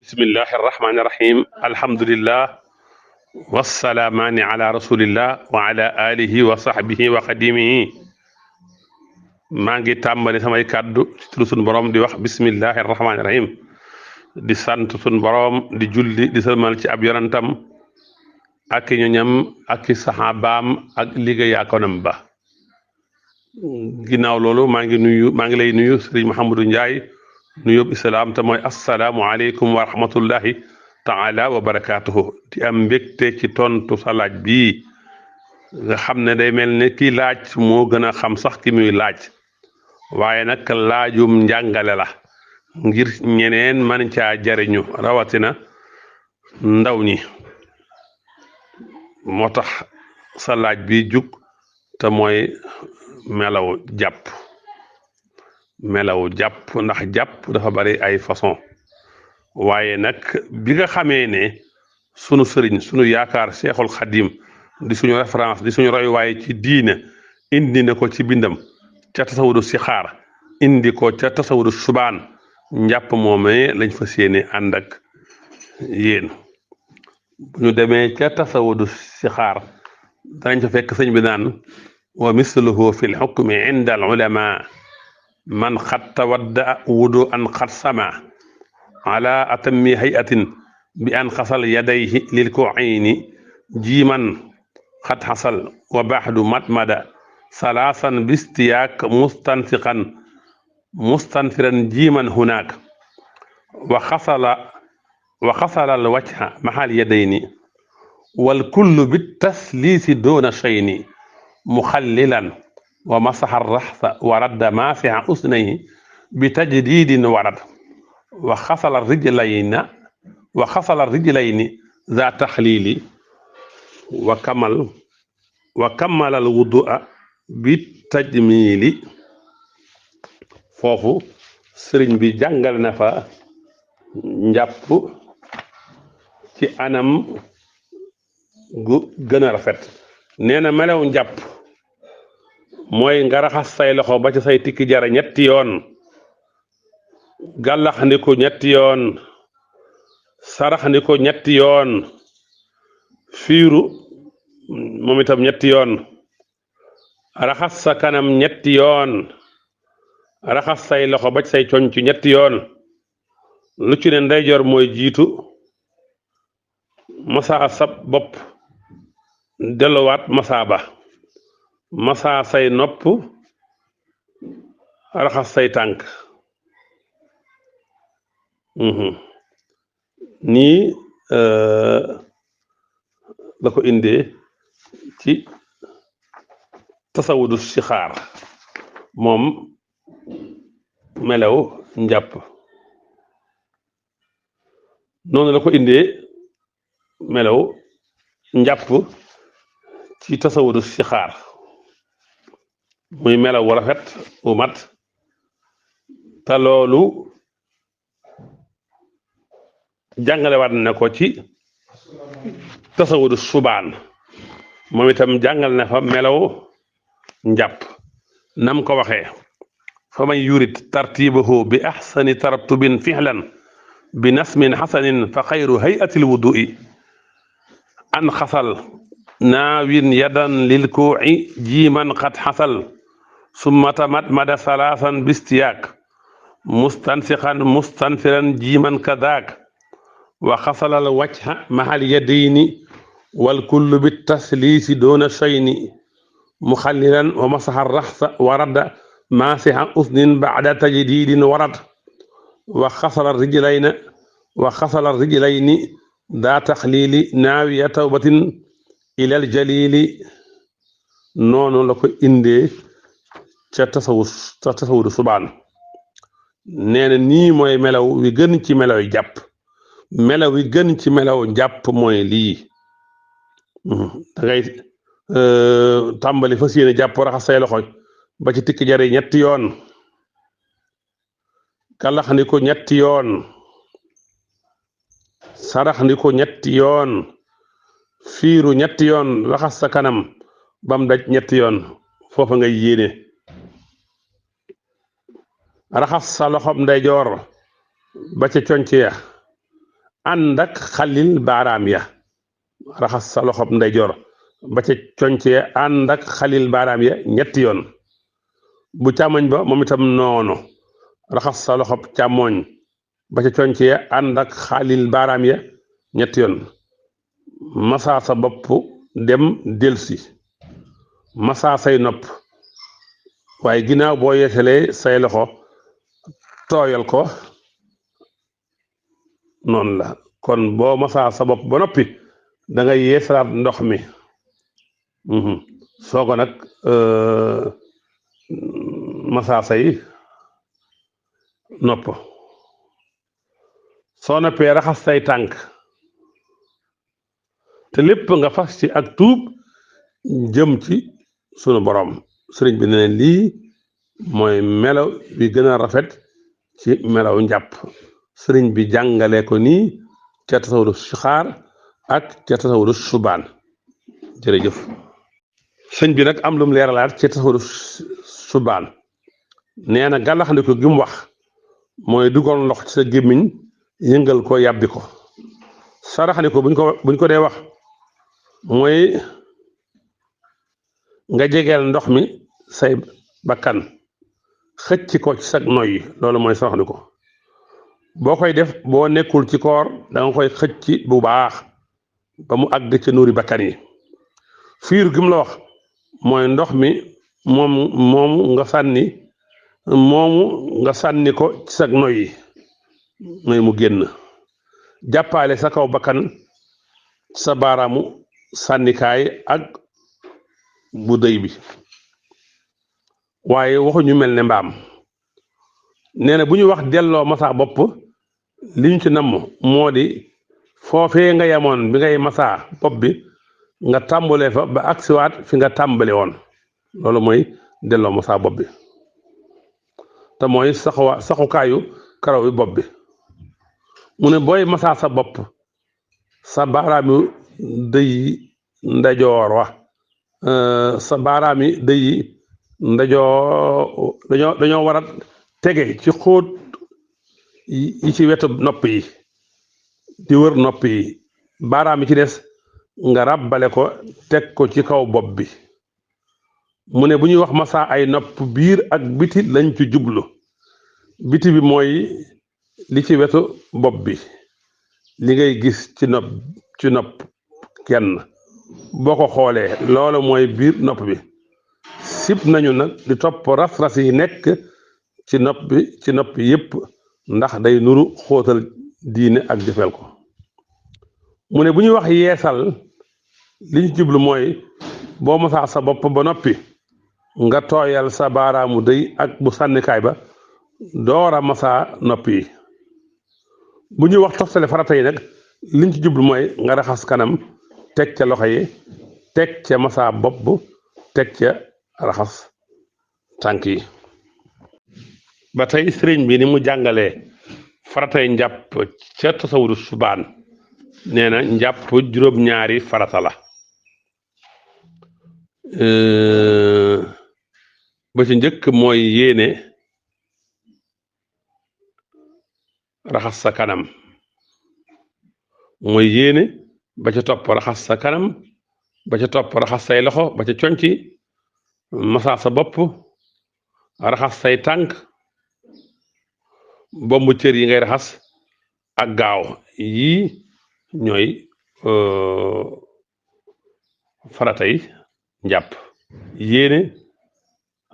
bismillahi arrahmani irrahim alhamdulillah wassalaamaani ala rasulillah wa ala alihi wa sahbihi wa xadimihi maa ngi tàmbali samay kàddu ci turu sun boroom di wax bismillahi arrahmani irrahim di sant sun boroom di julli di sëlmal ci ab yonantam ak ñoñam ak saxaabaam ak liggéeyaakonam ba ginnaaw loolu maa ngi lay nuyu Sëriñ Mouhamadou Ndiaye nuyób islaam te mooy assalaamu aleykum wa rahmatullahi taala wa barakaatuhu di am mbégte ci tontu sa laaj bii nga xam ne day mel ne kii laaj moo gën a xam sax ki muy laaj waaye nag laajum njàngale la ngir ñeneen man caa jariñu rawatina ndaw ñi moo tax sa laaj bi jug te mooy melaw jàpp ndax jàpp dafa bari ay façon waaye nag bi nga xamee ne sunu sëriñ sunu yaakaar Seexul Xadim di suñu référence di suñu royuwaay ci diine indi na ko ci bindam ca tasawudu sixaar indi ko ca tasawudu subaan njàpp moomee lañ fas yéene ànd ak yéen bu ñu demee ca tasawudu sixaar danañ fa fekk sëñ bi naan wa misluhu fi lxukmi inda al ulama man xat tawadda wudu an xat sama ala atammi hayatin bi an xasal yadayhi lil ko ayni jiiman xat xasal wa baxdu matmada salaasan bistiyaak mustanfiran jiiman hunaak wa xasala al wajha maxal yadayni wal kullu bit tasliisi doona shayni muxallilan wa masaxa raxsa wa radda maasixa usnayhi bi tajdidin warad wa xasala rijlayni za taxliili wa kammala al wudua bi tajmiili foofu sëriñ bi jàngal na fa njàpp ci anam gu gën a rafet nee na melaw njàpp mooy nga raxas say loxo ba ci say tikki jara ñetti yoon gàllaxndiku ñetti yoon saraxndiku ñetti yoon fiiru moom itam ñetti yoon raxas sa kanam ñetti yoon raxas say loxo ba ci say coñ ci ñetti yoon lu ci ne ndeyjoor mooy jiitu masa sab bopp delluwaat masa ba masa say nopp raxas say tànk nii la ko indee ci tasawudu sixaar moom melaw njàpp noonu la ko indee melaw njàpp ci tasawudu sixaar muy melaw wu rafet wu mat te loolu jàngalewaat na ko ci tasawudu subaan moom itam jàngal na fa melaw njàpp nam ko waxee fa man yurid tartibahu bi axsani taratubin fixlan bi nasmin xasanin fa xayru hayatil wudui an xasal naawin yadan lil kuuci jiiman xat xasal summa tamatmada salaasan bistiyaak mustanfiran jiiman kadaak wa xasalal wajha mahal yadayni wal kullu bi tasliisi doona shayni muxallilan wa masaxa raxsa wa radda maasixa usnin bacda tajdidin warad wa xasala rijlayni daa taxliili naawiya tawbatin ilal jalili noonu la ko indee ca tasawudu subaan nee na nii mooy melaw wi gën ci melaw yi jàpp melaw wi gën ci melaw jàpp mooy lii da ngay tàmbali fas yéene jàpp raxas say loxo ba ci tikki jare ñetti yoon kalaxndiku ñetti yoon saraxndiku ñetti yoon fiiru ñetti yoon raxas sa kanam bam daj ñetti yoon foofa ngay yéene raxas sa loxob ndeyjoor ba ca conc ya ànd ak xalil baaraam ya raxas sa loxob ndeyjoor ba ca concee ànd ak xalil baaraam ya ñetti yoon bu càmmoñ ba moom itam noonu raxas sa loxob càmmoñ ba ca concee ànd ak xalil baaraam ya ñetti yoon masaa sa bopp dem delsi masaa say nopp waaye ginnaaw boo yeesalee say loxo tooyal ko noonu la kon boo masaa sa bopp ba noppi da nga yeesalaat ndox mi soo ko nag masaa say nopp soo noppee raxas say tànk te lépp nga fas ci ak tuub jëm ci sunu borom sëriñ bi ne lii mooy melaw bi gën a rafet ci melaw njàpp sëriñ bi jàngale ko nii ca tasawudu sixaar ak ca tasawudu subaan jërëjëf sëñ bi nag am lu mu leeralaat ca tasawudu subaan nee na gàllaxandiku gi mu wax mooy dugal ndox ci sa gémmiñ yëngal ko yàbbi ko saraxandiku buñ ko dee wax mooy nga jegeel ndox mi say bakkan xëcc ko ci sag noyyi loolu mooy saraxandiku boo koy def boo nekkul ci koor da nga koy xëcc bu baax ba mu àgg ci nuuri bakkan yi fiir gi mu la wax mooy ndox mi moomu nga sànni ko ci sag noyyi mooy mu génn jàppaale sa kaw bakkan sa baaraamu sànnikaay ak bu dëy bi waaye waxuñu mel ne mbaam nee na bu ñu wax delloo masaa bopp li ñu ci namm moo di foofee nga yemoon bi ngay masaa bopp bi nga tàmbalee fa ba agsiwaat fi nga tàmbale woon loolu mooy delloo masaa bopp bi te mooy saxukaayu karaw bi bopp bi mu ne booy masaa sa bopp sa baaraami dëy ndajoor wa sa baaraami dëy ndajoor dañoo war a tege ci xóot yi ci wetu nopp yi di wër nopp yi baaraam yi ci des nga ràbbale ko teg ko ci kaw bopp bi mu ne bu ñuy wax masaa ay nopp biir ak biti lañ ci jublu biti bi mooy li ci wetu bopp bi li ngay gis ci nopp kenn boo ko xoolee loolu mooy biir nopp bi sib nañu nag di topp ras-ras yi nekk ci nopp yépp ndax day nuru xóotal diine ak jëfeel ko mu ne bu ñuy wax yeesal li ñu jublu mooy boo masaa sa bopp ba noppi nga tooyal sa baaraamu dëy ak bu sànnikaay ba doora masaa nopp yi bu ñuy wax toftale farata yi nag liñ ci jublu mooy nga raxas kanam teg ca loxo yi teg ca masaa bopp teg ca raxas tànk yi ba tey sëriñ bi ni mu jàngalee faratay njàpp ca tasawudu subaan nee na njàpp juróom-ñaari farata la ba ci njëkk mooy yéene raxas sa kanam mooy yéene ba ca topp raxas sa kanam ba ca topp raxas say loxo ba ca conci masaa sa bopp raxas say tànk bombu cër yi ngay raxas ak gaaw yii ñooy faratay njàpp yéene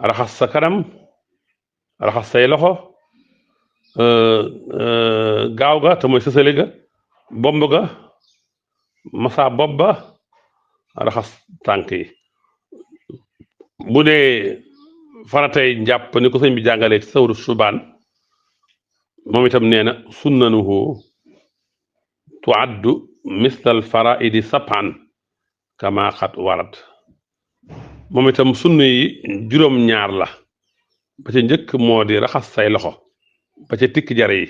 raxas sa kanam raxas say loxo gaaw ga te mooy sësale ga bomb ga masa bopp ba raxas tànk yi bu dee faratay njàpp ni ko sëñ bi jàngalee ci sawru subaan moom itam nee na sunnanuhu tuaddu mislal faraidi sapan kama xat warat moom itam sunna yi juróom-ñaar la ba ca njëkk moo di raxas say loxo ba ca tikki jare yi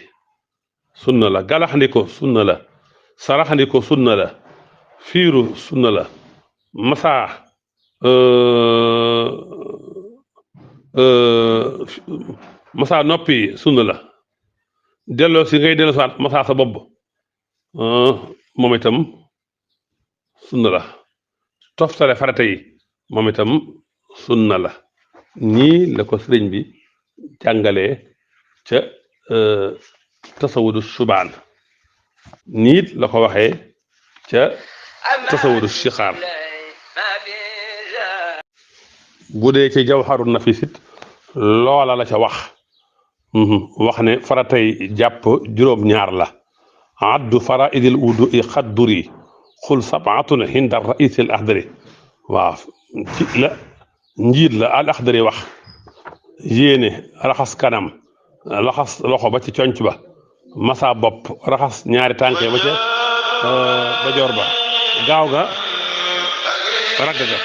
sunna la galaxndiko sunna la saraxndiko sunna la fiiru sunna la masaa masaa noppi sunna la delloo si ngay delloo saat masaa sa bopp moom itam sunna la toftale farata yi moom itam sunna la nii la ko sëriñ bi jàngalee ca tasawudu subaan niit la ko waxee ca tasawudu sixaar bu dee ci jawharu nafisit loola la ca wax wax ne faratay jàpp juróom-ñaar la addu faraidil wudu i xadduri xul sabaatun hinda rais al axdari waaw ci la njiit la al axdari wax yéene raxas kanam raxas loxo ba ci conc ba masa bopp raxas ñaari tànke ba ca bajoor ba gaaw ga ragg ga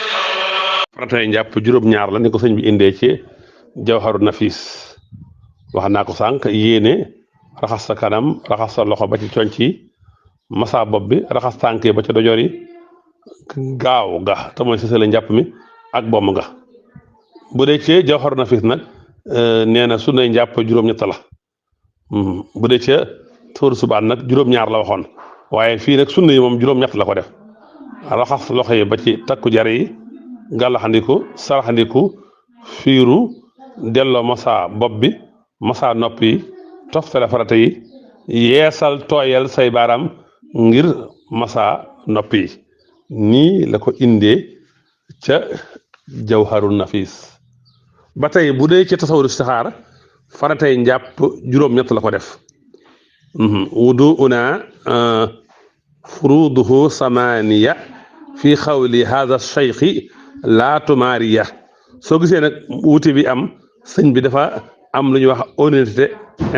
faratay njàpp juróom-ñaar la ni ko sëñ bi indee ci jawharu nafis wax naa ko sànq yéene raxas sa kanam raxas sa loxo ba ci conc yi masa bopp bi raxas tànk yi ba ca dojoor yi gaaw ga te mooy sësale njàpp mi ak bomm ga bu dee ci jawharu nafis nag nee na sunnay njàpp juróom-ñett la bu dee ca tóoru subaan nag juróom-ñaar la waxoon waaye fii nag sunna yi moom juróom-ñett la ko def raxas loxo yi ba ci takku jare yi gàllaxandiku saraxandiku fiiru delloo masa bopp bi masa nopp yi toftale farata yi yeesal tooyal say baaraam ngir masa nopp yi nii la ko indee ca jawharu nafis ba tey bu dee ci tasawuru sixaar faratay njàpp juróom-ñett la ko def wudu una furuduhu samaniya fi xawli hada cheikhi laa tumaariya soo gisee nag wuti bi am sëñ bi dafa am lu ñuy wax honnêteté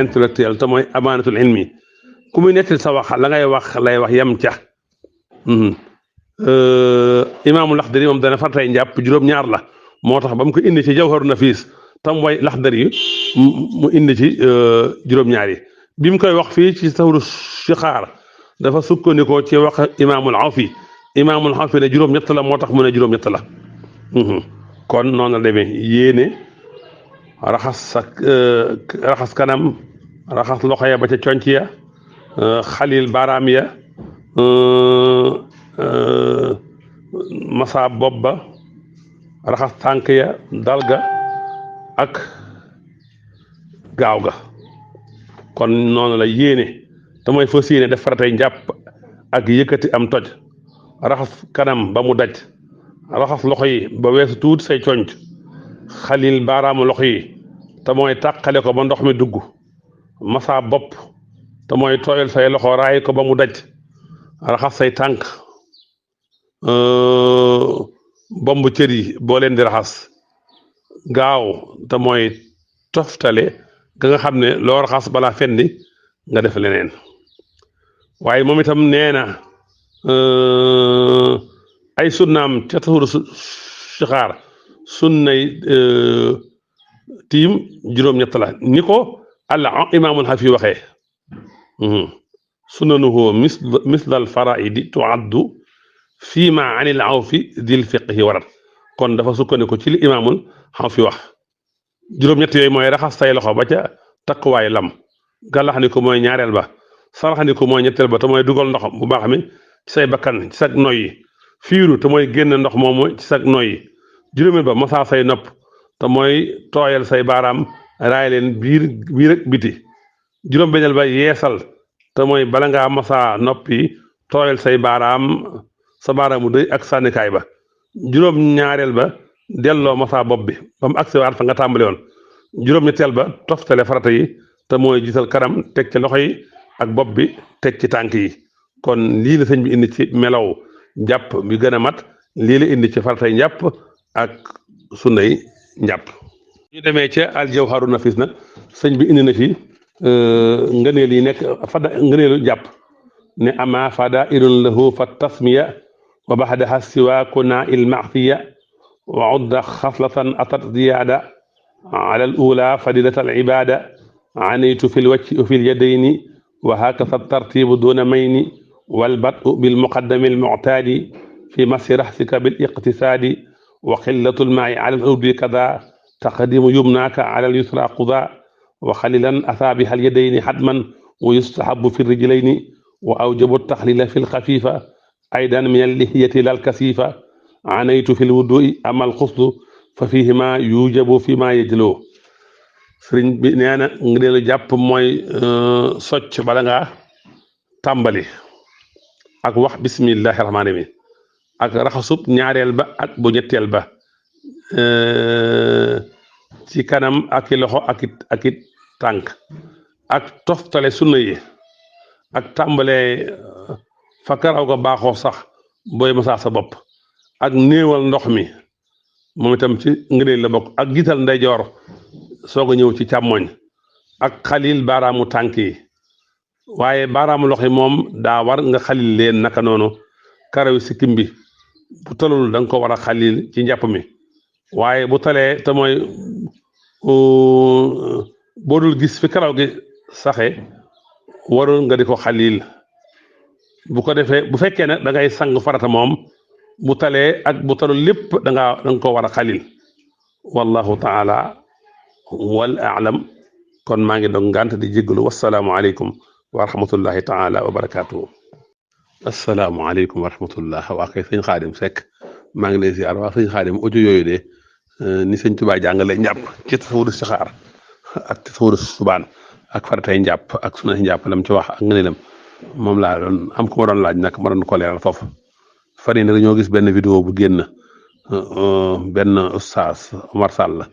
intellectuelle te mooy amaanatul ilmi ku muy nettali sa wax la ngay wax lay wax yem ca imaamul Laxdari moom dana faratay njàpp juróom-ñaar la moo tax ba mu ko indi ci jawharu nafis tam way Laxdari yi mu indi ci juróom-ñaar yi bi mu koy wax fii ci tasawuru sixaar dafa sukkandikoo ci wax imaamul Awfi ne juróom-ñett la moo tax mu ne juróom-ñett la kon noonu la demee yéene raxas kanam raxas loxo ya ba ca conc ya xalil baaraam ya masa bopp ba raxas tànk ya dalga ak gaaw ga kon noonu la yéene te mooy fas yéene def faratay njàpp ak yëkkati am toj raxas kanam ba mu daj raxas loxo yi ba weesu tuuti say conc xalil baaraamu loxo yi te mooy tàqale ko ba ndox mi dugg masa bopp te mooy tooyal say loxo raay ko ba mu daj raxas say tànk bomb cër yi boo leen di raxas gaaw te mooy toftale ga nga xam ne loo raxas balaa fendi nga def leneen waaye moom itam nee na ay sunnaam ca tasawuru sixaar sunnay tiim juróom-ñett la ni ko al imaamul Xafi waxee sunanuhu mislal faraidi tuaddu fii ma anil awfi dil fiqhi warat kon dafa sukkandiku ci li imaamul Xafi wax juróom-ñett yooyu mooy raxas say loxo ba ca takkuwaay lam gàllaxandiku mooy ñaareel ba saraxandiku mooy ñetteel ba te mooy dugal ndox bu baax mi ci say bakkan ci sag noyyi fiiru te mooy génn ndox moomu ci sag noyyi juróomeel ba masaa say nopp te mooy tooyal say baaraam raay leen biir ak biti juróom-benneel ba yeesal te mooy bala ngaa masaa noppi tooyal say baaraam sa baaraamu dëy ak sànnikaay ba juróom-ñaareel ba delloo masaa bopp bi ba mu agsi waat fa nga tàmbali woon juróom-ñetteel ba toftale farata yi te mooy jiital kanam teg ci loxo yi ak bopp bi teg ci tànk yi kon lii la sëñ bi indi ci melaw njàpp bi gën a mat lii la indi ci faratay njàpp ak sunnay njàpp ñu demee ca al jawharu nafis nag sëñ bi indi na fi ngëneel yi nekk ngëneelu jàpp ne ama fada ilun lahu fa tasmiya wa baxdaha siwaaku naa il maxfiya wa udda xaslatan atat ziyaada ala al ula fadilat al ibada anaytu fi lwajhi wa fi lyadayni wa hakasa tartibu duna mayni والبدء بالمقدم المعتاد في مس رأسك بالاقتصاد وقلة الماء على الأرض كذا تقديم يمناك على اليسرى قضاء وخليلا أثابها اليدين حتما ويستحب في الرجلين wa awjabu taxlila fi lxafifa aydan min allihiyati lal kasifa anaytu fi lwudui amal xuslu fa fihima yujabu fi ma yejloo sëriñ bi nee na ngëneelu jàpp mooy socc bala ngaa tàmbali ak wax bismillahi rahmaani rahim ak raxasub ñaareel ba ak bu ñetteel ba ci kanam ak i loxo ak it tànk ak toftale sunna yi ak tàmbalee fa karaw ga baaxoo sax booy masaa sa bopp ak néewal ndox mi moom itam ci ngëneel la bokk ak jiital ndeyjoor soog a ñëw ci càmmoñ ak xalil baaraamu tànk yi waaye baaraamu loxo yi moom daa war nga xalil leen naka noonu karaw sikkim bi bu talul da nga ko war a xalil ci njàpp mi waaye bu talee te mooy boo dul gis fi karaw gi saxe warul nga di ko xalil bu ko defee bu fekkee ne da ngay sang farata moom bu talee ak bu talul lépp da nga ko war a xalil wallahu taala wal aalam kon maa ngi doon ngànt di jéggalu wasalaamualeykum wa rahmatullahi taala wa barakaatuhu. asalaamaaleykum wa rahmatullah waa kay sëñ Xaadim Seck maa ngi lay ziar waa sëñ Xaadim audio yooyu de ni sëñ Tuubaa jàngale njàpp ci tasawudu sixaar ak tasawudu subaan ak faratay njàpp ak sunna si njàpp lam ci wax ak ngëneelam moom laa doon am ku ma doon laaj nag ma doon ko leeral foofu fan yii nag dañoo gis benn vidéo bu génn benn ustaas Omar Sall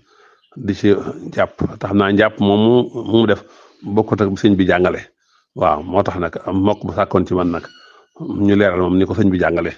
di ci jàpp tax naa njàpp moom mu def bokkut ak sëñ bi jàngale waaw moo tax nag mbokk bu sàkkoon ci man nag ñu leeral moom ni ko sëñ bi jàngale